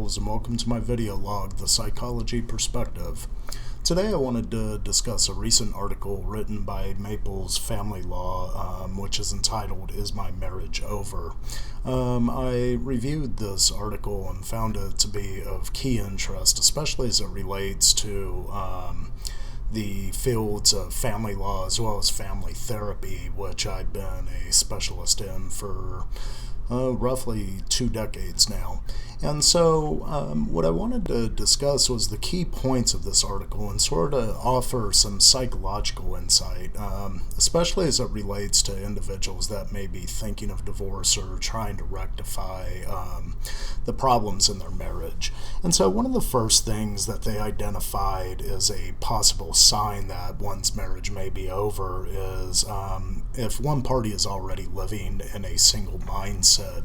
individuals, and welcome to my video log, The Psychology Perspective. Today I wanted to discuss a recent article written by Maple's Family Law, which is entitled, Is My Marriage Over? I reviewed this article and found it to be of key interest, especially as it relates to the fields of family law as well as family therapy, which I've been a specialist in for roughly 2 decades now. And so what I wanted to discuss was the key points of this article and sort of offer some psychological insight, especially as it relates to individuals that may be thinking of divorce or trying to rectify the problems in their marriage. And so one of the first things that they identified as a possible sign that one's marriage may be over is if one party is already living in a single mindset.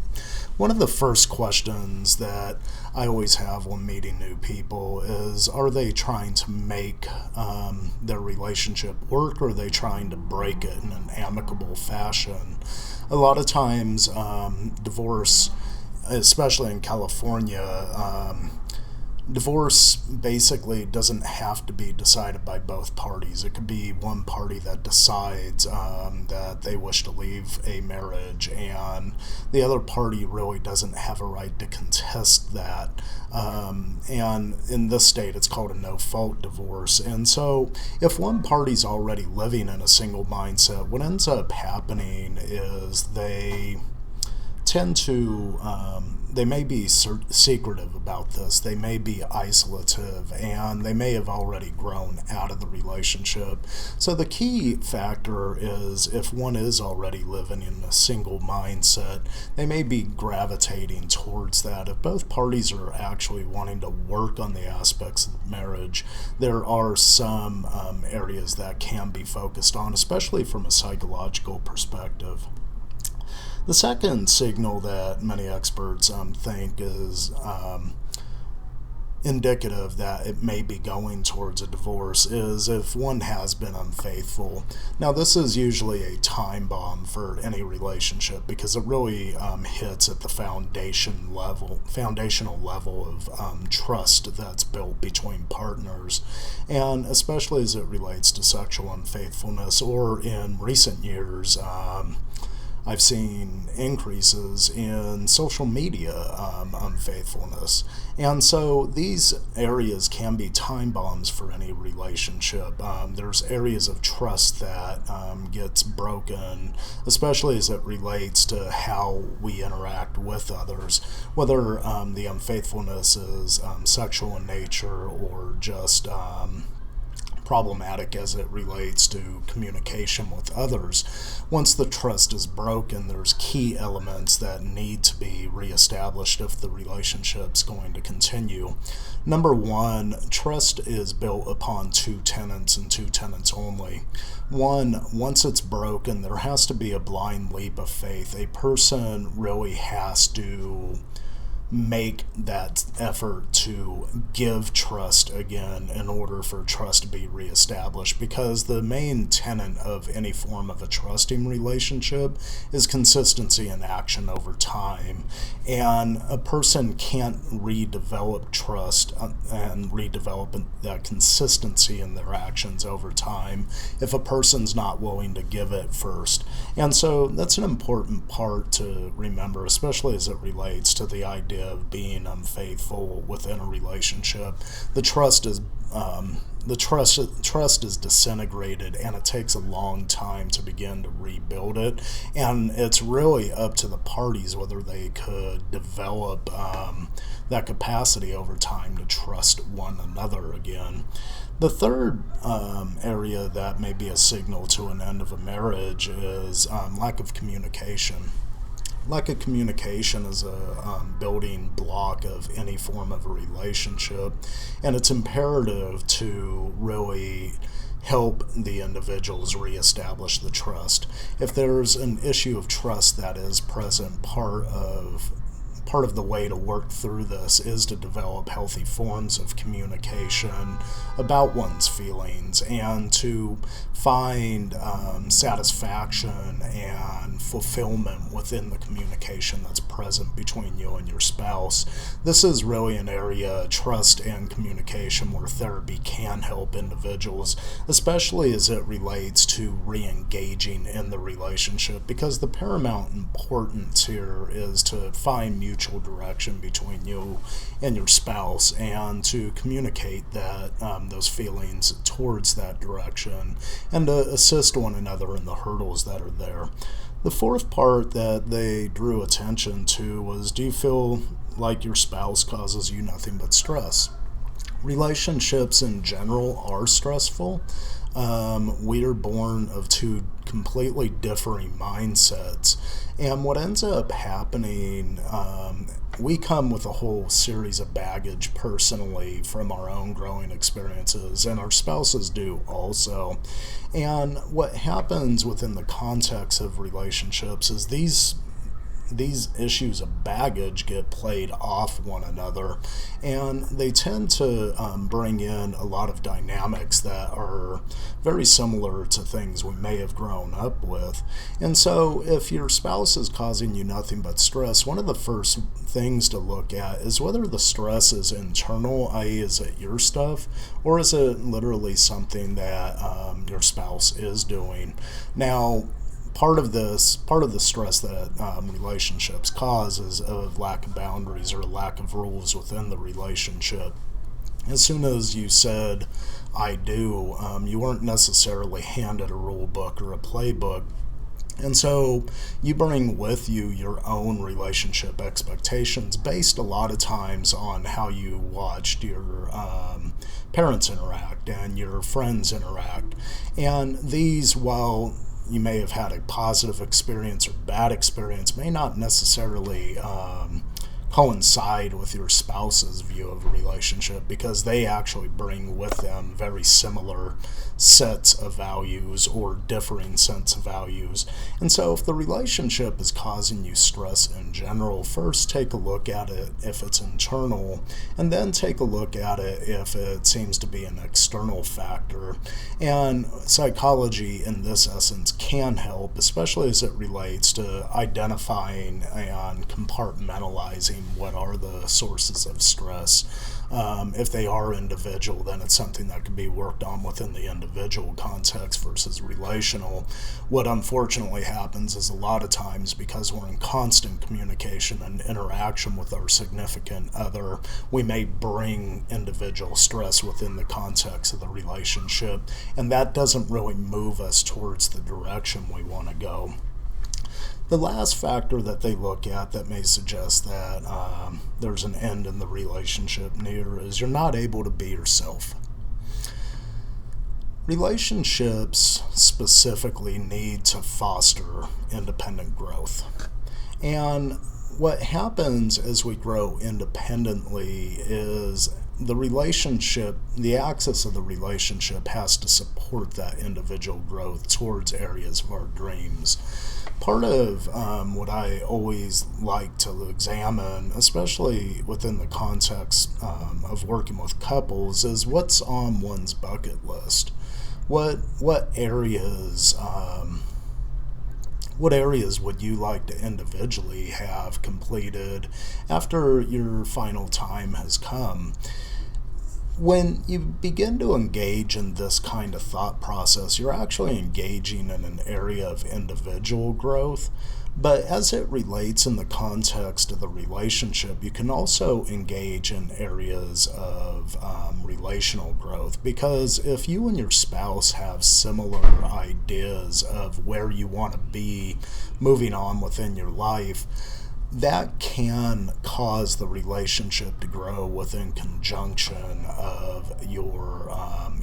One of the first questions that I always have when meeting new people is, are they trying to make their relationship work, or are they trying to break it in an amicable fashion? A lot of times divorce, especially in California, divorce basically doesn't have to be decided by both parties. It could be one party that decides that they wish to leave a marriage, and the other party really doesn't have a right to contest that. And in this state, it's called a no-fault divorce. And so if one party's already living in a single mindset, what ends up happening is they tend to, they may be secretive about this, they may be isolative, and they may have already grown out of the relationship. So the key factor is, if one is already living in a single mindset, they may be gravitating towards that. If both parties are actually wanting to work on the aspects of marriage, there are some areas that can be focused on, especially from a psychological perspective. The second signal that many experts think is indicative that it may be going towards a divorce is if one has been unfaithful. Now, this is usually a time bomb for any relationship because it really hits at the foundational level of trust that's built between partners, and especially as it relates to sexual unfaithfulness, or in recent years, I've seen increases in social media unfaithfulness. And so these areas can be time bombs for any relationship. There's areas of trust that gets broken, especially as it relates to how we interact with others, whether the unfaithfulness is sexual in nature or just problematic as it relates to communication with others. Once the trust is broken, there's key elements that need to be reestablished if the relationship's going to continue. Number one, trust is built upon two tenets and two tenets only. One, once it's broken, there has to be a blind leap of faith. A person really has to make that effort to give trust again in order for trust to be reestablished, because the main tenet of any form of a trusting relationship is consistency in action over time, and a person can't redevelop trust and redevelop that consistency in their actions over time if a person's not willing to give it first. And so that's an important part to remember, especially as it relates to the idea of being unfaithful within a relationship. The trust is disintegrated, and it takes a long time to begin to rebuild it. And it's really up to the parties whether they could develop that capacity over time to trust one another again. The third area that may be a signal to an end of a marriage is lack of communication. Lack of communication is a building block of any form of a relationship, and it's imperative to really help the individuals reestablish the trust. If there's an issue of trust that is present, part of part of the way to work through this is to develop healthy forms of communication about one's feelings and to find satisfaction and fulfillment within the communication that's present between you and your spouse. This is really an area, trust and communication, where therapy can help individuals, especially as it relates to re-engaging in the relationship, because the paramount importance here is to find mutual direction between you and your spouse and to communicate that those feelings towards that direction and to assist one another in the hurdles that are there. The fourth part that they drew attention to was, do you feel like your spouse causes you nothing but stress? Relationships in general are stressful. We are born of two completely differing mindsets, and what ends up happening, we come with a whole series of baggage personally from our own growing experiences, and our spouses do also. And what happens within the context of relationships is these issues of baggage get played off one another, and they tend to bring in a lot of dynamics that are very similar to things we may have grown up with. And so if your spouse is causing you nothing but stress, one of the first things to look at is whether the stress is internal, i.e. is it your stuff, or is it literally something that your spouse is doing. Now, part of the stress that relationships cause is a lack of boundaries or a lack of rules within the relationship. As soon as you said, I do, you weren't necessarily handed a rule book or a playbook. And so you bring with you your own relationship expectations based a lot of times on how you watched your parents interact and your friends interact. And these, while you may have had a positive experience or bad experience, may not necessarily coincide with your spouse's view of a relationship, because they actually bring with them very similar sets of values or differing sets of values. And so if the relationship is causing you stress in general, first take a look at it if it's internal, and then take a look at it if it seems to be an external factor. And psychology in this essence can help, especially as it relates to identifying and compartmentalizing what are the sources of stress. If they are individual, then it's something that can be worked on within the individual context versus relational. What unfortunately happens is a lot of times, because we're in constant communication and interaction with our significant other, we may bring individual stress within the context of the relationship, and that doesn't really move us towards the direction we want to go. The last factor that they look at that may suggest that there's an end in the relationship near is you're not able to be yourself. Relationships specifically need to foster independent growth. And what happens as we grow independently is the relationship, the axis of the relationship has to support that individual growth towards areas of our dreams. Part of what I always like to examine, especially within the context of working with couples, is what's on one's bucket list. What areas would you like to individually have completed after your final time has come? When you begin to engage in this kind of thought process, you're actually engaging in an area of individual growth. But as it relates in the context of the relationship, you can also engage in areas of relational growth. Because if you and your spouse have similar ideas of where you want to be moving on within your life, that can cause the relationship to grow within conjunction of your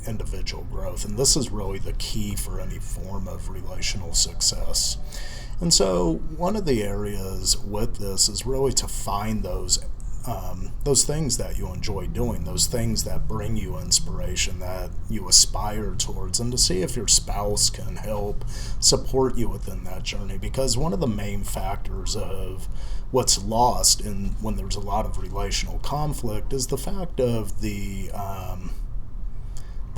individual growth. And this is really the key for any form of relational success. And so one of the areas with this is really to find those those things that you enjoy doing, those things that bring you inspiration, that you aspire towards, and to see if your spouse can help support you within that journey. Because one of the main factors of what's lost in when there's a lot of relational conflict is the fact of the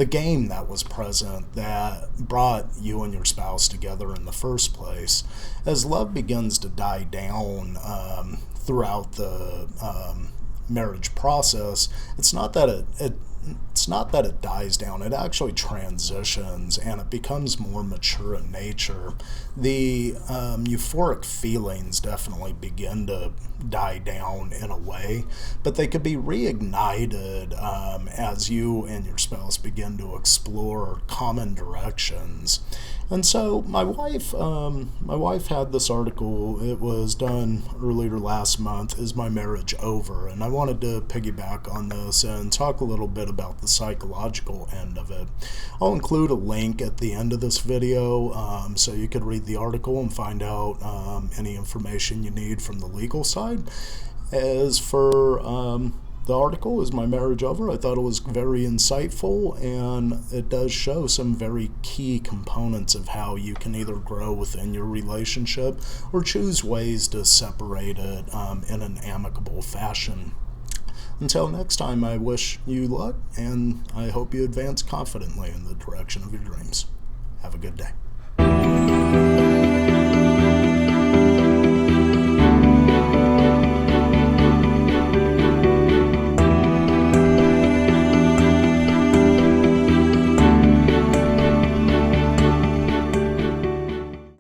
game that was present that brought you and your spouse together in the first place. As love begins to die down throughout the marriage process, it's not that it's not that it dies down, it actually transitions and it becomes more mature in nature. The euphoric feelings definitely begin to die down in a way, but they could be reignited as you and your spouse begin to explore common directions. And so my wife had this article. It was done earlier last month. Is my marriage over? And I wanted to piggyback on this and talk a little bit about the psychological end of it. I'll include a link at the end of this video so you could read the article and find out any information you need from the legal side. As for the article, Is My Marriage Over?, I thought it was very insightful, and it does show some very key components of how you can either grow within your relationship or choose ways to separate it in an amicable fashion. Until next time, I wish you luck, and I hope you advance confidently in the direction of your dreams. Have a good day.